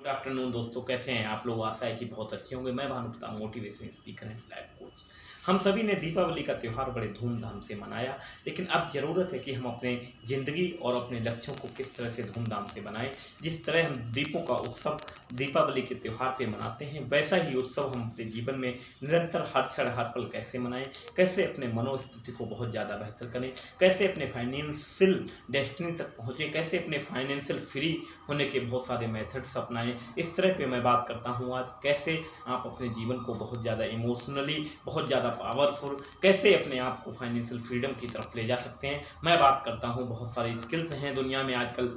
Good afternoon दोस्तों, कैसे हैं आप लोग। आशा है कि बहुत अच्छे होंगे। मैं Bhanu Pratap, motivation speaker and life coach. हम सभी ने दीपावली का त्यौहार बड़े धूमधाम से मनाया, लेकिन अब ज़रूरत है कि हम अपने ज़िंदगी और अपने लक्ष्यों को किस तरह से धूमधाम से बनाएं। जिस तरह हम दीपों का उत्सव दीपावली के त्यौहार पे मनाते हैं, वैसा ही उत्सव हम अपने जीवन में निरंतर हर क्षण हर पल कैसे मनाएं, कैसे अपने मनोस्थिति को बहुत ज़्यादा बेहतर करें, कैसे अपने फाइनेंशियल डेस्टिनी तक पहुँचें, कैसे अपने फाइनेंशियल फ्री होने के बहुत सारे मेथड्स अपनाएं। इस तरह पे मैं बात करता हूँ आज, कैसे आप अपने जीवन को बहुत ज़्यादा इमोशनली, बहुत ज़्यादा पावरफुल, कैसे अपने आप को फाइनेंशियल फ्रीडम की तरफ ले जा सकते हैं। मैं बात करता हूँ, बहुत सारी स्किल्स हैं दुनिया में आजकल।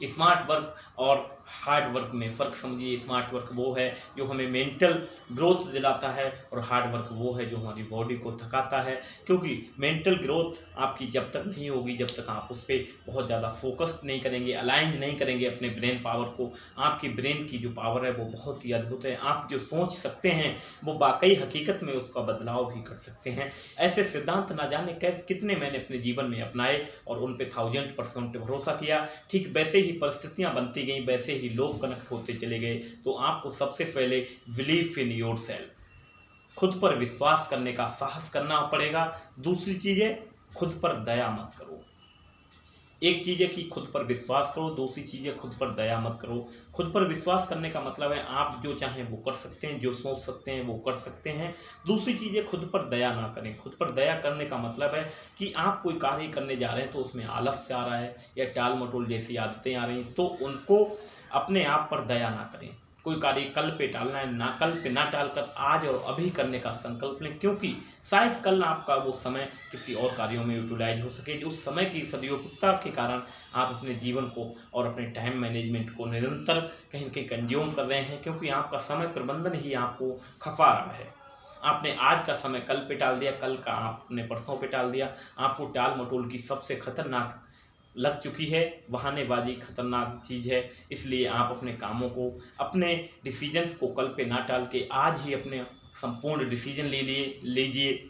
स्मार्ट वर्क और हार्ड वर्क में फ़र्क समझिए। स्मार्ट वर्क वो है जो हमें मेंटल ग्रोथ दिलाता है, और हार्ड वर्क वो है जो हमारी बॉडी को थकाता है। क्योंकि मेंटल ग्रोथ आपकी जब तक नहीं होगी, जब तक आप उस पर बहुत ज़्यादा फोकस्ड नहीं करेंगे, अलाइन नहीं करेंगे अपने ब्रेन पावर को। आपकी ब्रेन की जो पावर है वो बहुत ही अद्भुत है। आप जो सोच सकते हैं वो वाकई हकीकत में उसका बदलाव भी कर सकते हैं। ऐसे सिद्धांत ना जाने कैसे कितने मैंने अपने जीवन में अपनाए और उन पे 1000% भरोसा किया। ठीक वैसे ही परिस्थितियां बनती गई, वैसे ही लोग कनेक्ट होते चले गए। तो आपको सबसे पहले बिलीव इन योर सेल्फ, खुद पर विश्वास करने का साहस करना पड़ेगा। दूसरी चीज़ है, खुद पर दया मत करो। एक चीज़ है कि खुद पर विश्वास करो, दूसरी चीज़ है खुद पर दया मत करो। खुद पर विश्वास करने का मतलब है आप जो चाहें वो कर सकते हैं, जो सोच सकते हैं वो कर सकते हैं। दूसरी चीज़ है खुद पर दया ना करें। खुद पर दया करने का मतलब है कि आप कोई कार्य करने जा रहे हैं तो उसमें आलस आ रहा है या टाल मटोल जैसी आदतें आ रही हैं, तो उनको अपने आप पर दया ना करें। कोई कार्य कल पे टालना है ना, कल पे ना टालकर आज और अभी करने का संकल्प लें, क्योंकि शायद कल आपका वो समय किसी और कार्यों में यूटिलाइज हो सके। उस समय की सदुपयोगिता के कारण आप अपने जीवन को और अपने टाइम मैनेजमेंट को निरंतर कहीं न कहीं कंज्यूम कर रहे हैं, क्योंकि आपका समय प्रबंधन ही आपको खपा रहा है। आपने आज का समय कल पे टाल दिया, कल का आपने परसों पे टाल दिया। आपको टाल मटोल की सबसे खतरनाक लग चुकी है। बहानेबाजी खतरनाक चीज़ है। इसलिए आप अपने कामों को, अपने डिसीजंस को कल पे ना टाल के आज ही अपने संपूर्ण डिसीजन लीजिए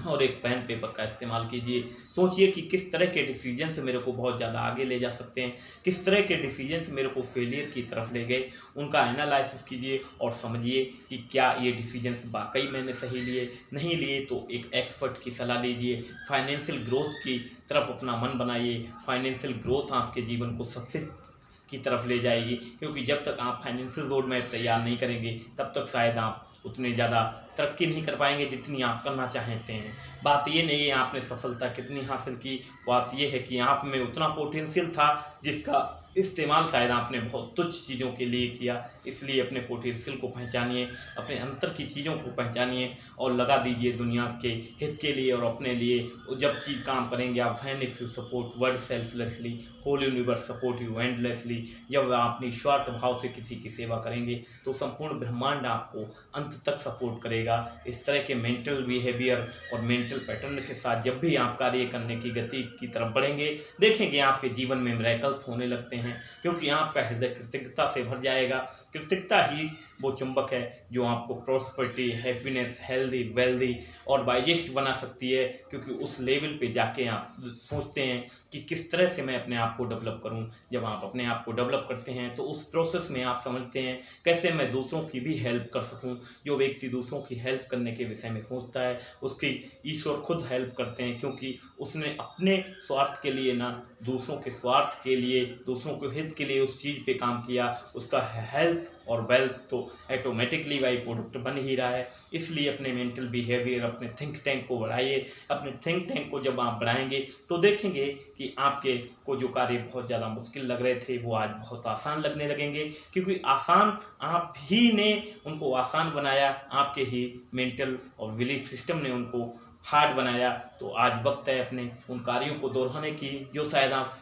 और एक पेन पेपर का इस्तेमाल कीजिए। सोचिए कि किस तरह के डिसीजन से मेरे को बहुत ज़्यादा आगे ले जा सकते हैं, किस तरह के डिसीजन से मेरे को फेलियर की तरफ ले गए। उनका एनालिसिस कीजिए और समझिए कि क्या ये डिसीजंस वाकई मैंने सही लिए, नहीं लिए तो एक एक्सपर्ट की सलाह लीजिए। फाइनेंशियल ग्रोथ की तरफ अपना मन बनाइए। फाइनेंशियल ग्रोथ आपके जीवन को सक्सेस की तरफ ले जाएगी, क्योंकि जब तक आप फाइनेंशियल रोड मैप तैयार नहीं करेंगे तब तक शायद आप उतने ज़्यादा तरक्की नहीं कर पाएंगे जितनी आप करना चाहते हैं। बात ये नहीं है आपने सफलता कितनी हासिल की, बात ये है कि आप में उतना पोटेंशियल था जिसका इस्तेमाल शायद आपने बहुत तुच्छ चीज़ों के लिए किया। इसलिए अपने पोटेंशियल को पहचानिए, अपने अंतर की चीज़ों को पहचानिए और लगा दीजिए दुनिया के हित के लिए और अपने लिए। जब चीज़ काम करेंगे आप, when if you support world selflessly, whole universe support you endlessly. जब आप निस्वार्थ भाव से किसी की सेवा करेंगे तो संपूर्ण ब्रह्मांड आपको अंत तक सपोर्ट करेगा। इस तरह के मेंटल बिहेवियर और मेंटल पैटर्न के साथ जब भी आप कार्य करने की गति की तरफ बढ़ेंगे, देखेंगे आपके जीवन में मिरेकल्स होने लगते हैं, क्योंकि आपका हृदय कृतज्ञता से भर जाएगा। कृतज्ञता ही वो चुंबक है जो आपको प्रॉस्पेरिटी, हैप्पीनेस, हेल्दी, वेल्दी और वाइजेस्ट बना सकती है। क्योंकि उस लेवल पे जाके आप सोचते हैं कि किस तरह से मैं अपने आप को डेवलप करूं। जब आप अपने आप को डेवलप करते हैं तो उस प्रोसेस में आप समझते हैं कैसे मैं दूसरों की भी हेल्प कर सकूं। जो व्यक्ति दूसरों की हेल्प करने के विषय में सोचता है उसकी ईश्वर खुद हेल्प करते हैं, क्योंकि उसने अपने स्वार्थ के लिए ना, दूसरों के स्वार्थ के लिए, दूसरों के हित के लिए उस चीज़ पे काम किया। उसका हेल्थ और वेल्थ तो ऑटोमेटिकली बाई प्रोडक्ट बन ही रहा है। इसलिए अपने मेंटल बिहेवियर, अपने थिंक टैंक को बढ़ाइए। अपने थिंक टैंक को जब आप बढ़ाएंगे तो देखेंगे कि आपके को जो कार्य बहुत ज़्यादा मुश्किल लग रहे थे वो आज बहुत आसान लगने लगेंगे, क्योंकि आसान आप ही ने उनको आसान बनाया। आपके ही मेंटल और बिलीफ सिस्टम ने उनको हार्ड बनाया। तो आज वक्त है अपने उन कार्यों को दोहराने की जो शायद आप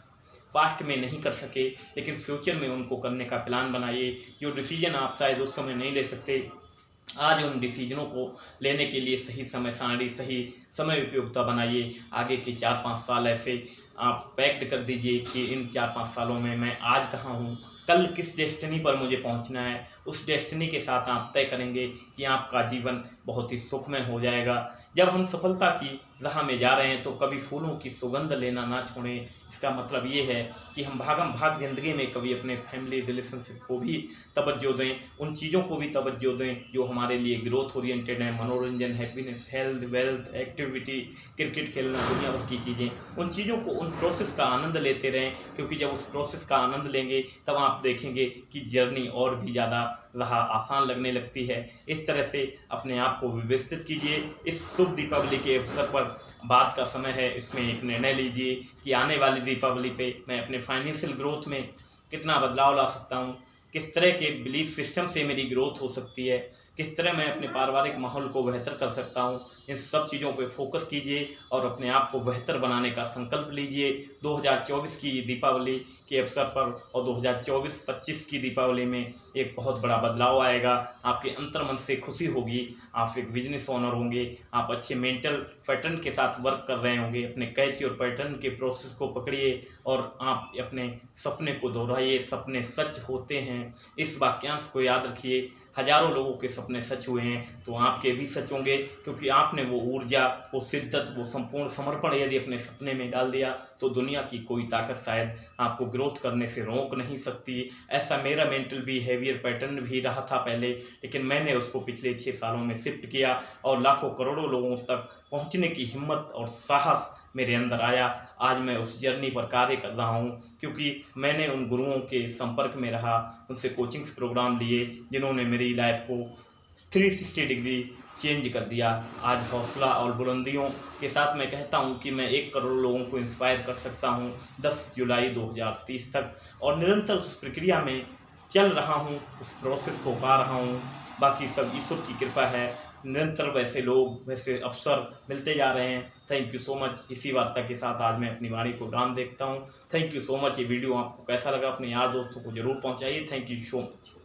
पास्ट में नहीं कर सके, लेकिन फ्यूचर में उनको करने का प्लान बनाइए। जो डिसीजन आप शायद उस समय नहीं ले सकते, आज उन डिसीजनों को लेने के लिए सही समय सारणी, सही समय उपयोगिता बनाइए। आगे के 4-5 साल ऐसे आप पैक्ड कर दीजिए कि इन 4-5 सालों में मैं आज कहाँ हूँ, कल किस डेस्टिनी पर मुझे पहुँचना है। उस डेस्टिनी के साथ आप तय करेंगे कि आपका जीवन बहुत ही सुखमय हो जाएगा। जब हम सफलता की राह में जा रहे हैं तो कभी फूलों की सुगंध लेना ना छोड़ें। इसका मतलब ये है कि हम भागम भाग ज़िंदगी में कभी अपने फैमिली रिलेशनशिप को भी तवज्जो दें, उन चीज़ों को भी तवज्जो दें जो हमारे लिए ग्रोथ ओरिएंटेड हैं, मनोरंजन, happiness, health, wealth, activity, cricket खेलना, दुनिया भर की चीज़ें, उन चीज़ों को, उन प्रोसेस का आनंद लेते रहें, क्योंकि जब उस प्रोसेस का आनंद लेंगे तब आप देखेंगे कि जर्नी और भी ज़्यादा राह आसान लगने लगती है। इस तरह से अपने आप को व्यवस्थित कीजिए। इस शुभ दीपावली के अवसर पर बात का समय है, इसमें एक निर्णय लीजिए कि आने वाली दीपावली पे मैं अपने फाइनेंशियल ग्रोथ में कितना बदलाव ला सकता हूँ, किस तरह के बिलीफ सिस्टम से मेरी ग्रोथ हो सकती है, किस तरह मैं अपने पारिवारिक माहौल को बेहतर कर सकता हूँ। इन सब चीज़ों पे फोकस कीजिए और अपने आप को बेहतर बनाने का संकल्प लीजिए। 2024 की दीपावली के अवसर पर और 2024-25 की दीपावली में एक बहुत बड़ा बदलाव आएगा। आपके अंतर्मन से खुशी होगी, आप एक बिजनेस ओनर होंगे, आप अच्छे मेंटल पैटर्न के साथ वर्क कर रहे होंगे। अपने कैच और पैटर्न के प्रोसेस को पकड़िए और आप अपने सपने को दोहराइए। सपने सच होते हैं, इस वाक्यांश को याद रखिए। हजारों लोगों के सपने सच हुए हैं तो आपके भी सच होंगे, क्योंकि आपने वो ऊर्जा, वो शिद्दत, वो संपूर्ण समर्पण यदि अपने सपने में डाल दिया तो दुनिया की कोई ताकत शायद आपको ग्रोथ करने से रोक नहीं सकती। ऐसा मेरा मेंटल बिहेवियर पैटर्न भी रहा था पहले, लेकिन मैंने उसको पिछले 6 सालों में शिफ्ट किया और लाखों करोड़ों लोगों तक पहुंचने की हिम्मत और साहस मेरे अंदर आया। आज मैं उस जर्नी पर कार्य कर रहा हूँ, क्योंकि मैंने उन गुरुओं के संपर्क में रहा, उनसे कोचिंग्स प्रोग्राम लिए जिन्होंने मेरी लाइफ को 360 डिग्री चेंज कर दिया। आज हौसला और बुलंदियों के साथ मैं कहता हूँ कि मैं 1 करोड़ लोगों को इंस्पायर कर सकता हूँ 10 जुलाई 2030 तक, और निरंतर उस प्रक्रिया में चल रहा हूँ, उस प्रोसेस को पा रहा हूँ। बाकी सब ईश्वर की कृपा है। निरंतर वैसे लोग, वैसे अवसर मिलते जा रहे हैं। Thank you so much. इसी वार्ता के साथ आज मैं अपनी वाणी को विराम देखता हूँ। Thank you so much. ये वीडियो आपको कैसा लगा अपने यार दोस्तों को जरूर पहुँचाइए। Thank you so much.